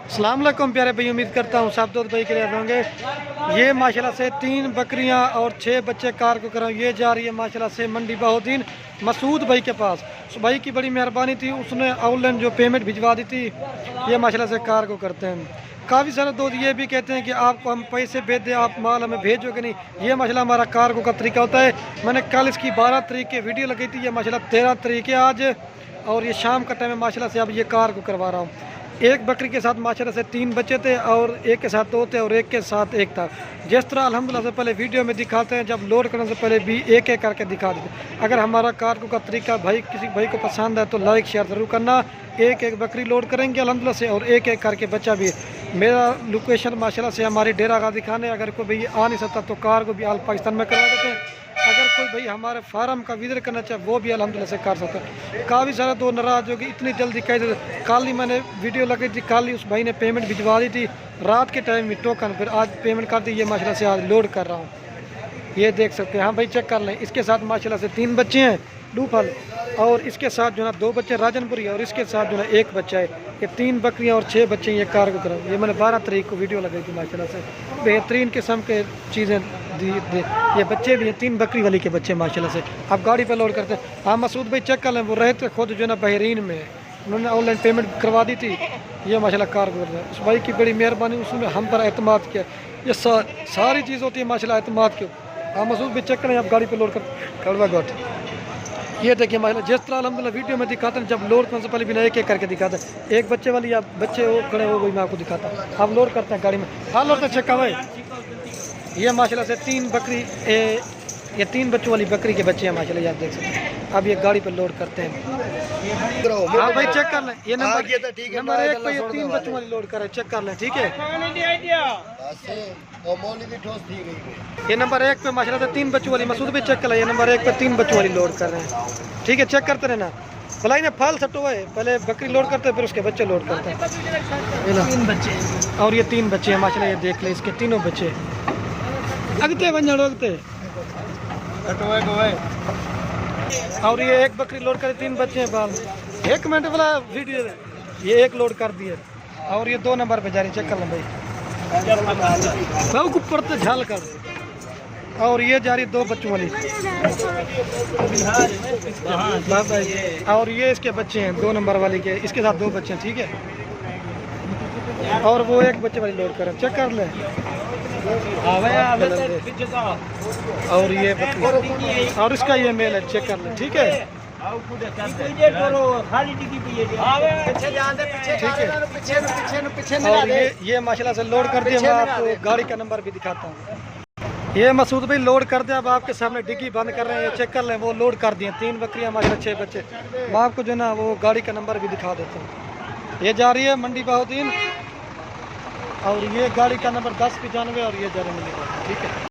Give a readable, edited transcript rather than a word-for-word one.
अस्सलाम वालेकुम प्यारे भाई, उम्मीद करता हूँ सब दोस्त भाई के लिए होंगे। ये माशाल्लाह से 3 बकरियाँ और 6 बच्चे कार को कराऊँ। ये जा रही है माशाल्लाह से मंडी बहाउद्दीन मसूद भाई के पास। उस भाई की बड़ी मेहरबानी थी, उसने ऑनलाइन जो पेमेंट भिजवा दी थी। ये माशाल्लाह से कार को करते हैं। काफ़ी सारे दोस्त ये भी कहते हैं कि आपको हम पैसे भेज दें, आप माल हमें भेजोगे नहीं। ये माशाल्लाह हमारा कार्गो का तरीका होता है। मैंने कल इसकी 12 तारीख की वीडियो लगाई थी, ये माशाल्लाह 13 तारीख है आज, और ये शाम का टाइम है माशाल्लाह से। अब ये कार्गो करवा रहा हूँ। एक बकरी के साथ माशाल्लाह से 3 बच्चे थे, और एक के साथ 2 थे, और एक के साथ 1 था। जिस तरह अल्हम्दुलिल्लाह से पहले वीडियो में दिखाते हैं, जब लोड करने से पहले भी एक एक करके दिखा देते। अगर हमारा कार्गो का तरीका भाई किसी भाई को पसंद है तो लाइक शेयर ज़रूर करना। एक एक बकरी लोड करेंगे अल्हम्दुलिल्लाह से, और एक एक करके बच्चा भी। मेरा लोकेशन माशाल्लाह से हमारी डेरा का दिखाने। अगर कोई भाई आ नहीं सकता तो कार्गो भी आल पाकिस्तान में करवा देते हैं। अगर कोई भाई हमारे फार्म का विजिट करना चाहे वो भी अल्हम्दुलिल्लाह से कर सकता है। काफ़ी सारे दो नाराज़ हो गए, इतनी जल्दी कह देते। कल ही मैंने वीडियो लगी थी, कल ही उस भाई ने पेमेंट भिजवा दी थी रात के टाइम में टोकन, फिर आज पेमेंट कर दी। ये माशाल्लाह से आज लोड कर रहा हूँ, ये देख सकते हैं। हाँ भाई चेक कर लें। इसके साथ माशाल्लाह से 3 बच्चे हैं डूफल, और इसके साथ जो है 2 बच्चे राजनपुरी, और इसके साथ जो है 1 बच्चा है। ये 3 बकरियां और 6 बच्चे ये कार्गो करा। ये मैंने 12 तारीख को वीडियो लगाई थी माशाल्लाह से। बेहतरीन किस्म के चीज़ें दी। ये बच्चे भी हैं, 3 बकरी वाली के बच्चे माशाल्लाह से। आप गाड़ी पर लोड करते हैं। हाँ मसूद भाई चेक कर लें, वो रहते खुद जो है ना बहरीन में, उन्होंने ऑनलाइन पेमेंट करवा दी थी। ये माशाल्लाह कार्गो कर रहे हैं। उस भाई की बड़ी मेहरबानी, उसने हम पर एतमाद किया। ये सारी चीज़ होती है माशाल्लाह एतमाद के। हाँ मसूद भाई चेक करें, आप गाड़ी पर लोड कर कड़वा गोट। ये देखिए माशाल्लाह जिस तरह अल्हम्दुलिल्लाह वीडियो में दिखाते हैं, जब लोड करने से पहले भी एक एक करके दिखाते हैं। एक बच्चे वाली आप बच्चे वो खड़े हो गई, मैं आपको दिखाता हूँ। आप लोड करते हैं गाड़ी में। हाँ लोड तो चेक भाई। ये माशाल्लाह से 3 बकरी, ये 3 बच्चों वाली बकरी के बच्चे हैं माशाल्लाह, आप देख सकते हैं। अब ये गाड़ी पर लोड करते हैं। हाँ भाई चेक कर लें। ये नंबर 1 पे ये 3 बच्चों वाली लोड कर रहे हैं, चेक कर लें ठीक है। ये नंबर 1 पे माशाल्लाह से 3 बच्चों वाली मसूद भी चेक कर लें। ये नंबर 1 पे 3 बच्चों वाली लोड कर रहे हैं, ठीक है। चेक करते रहना। भलाई ने फल सटो है, पहले बकरी लोड करते हैं फिर उसके बच्चे लोड करते हैं। 3 बच्चे, और ये 3 बच्चे हैं माशाल्लाह। ये देख ले, इसके तीनों बच्चे अगते बन अगते। और ये 1 बकरी लोड करे, 3 बच्चे हैं बाल। 1 मिनट वाला वीडियो, ये 1 लोड कर दिए, और ये 2 नंबर पे जा रही। चेक कर लें भाई, ऊपर तो झाल कर। और ये जा रही 2 बच्चों वाली, और ये इसके बच्चे हैं 2 नंबर वाली के, इसके साथ 2 बच्चे हैं, ठीक है। और वो 1 बच्चे वाली लोड करें, चेक कर लें। और ये बकरी, और इसका ये मेल है, चेक कर लें ठीक है। और ये माशाल्लाह से लोड कर दिया। मैं आपको गाड़ी का नंबर भी दिखाता हूँ। ये मसूद भाई लोड कर दिया, अब आपके सामने डिग्गी बंद कर रहे हैं, चेक कर लें। वो लोड कर दिए 3 बकरियाँ माशाल्लाह 6 बच्चे। मैं आपको जो है ना वो गाड़ी का नंबर भी दिखा देता हूँ। ये जा रही है मंडी बहाउद्दीन, और ये गाड़ी का नंबर 1095, और ये जा रही है मंडी बहाउद्दीन, ठीक है।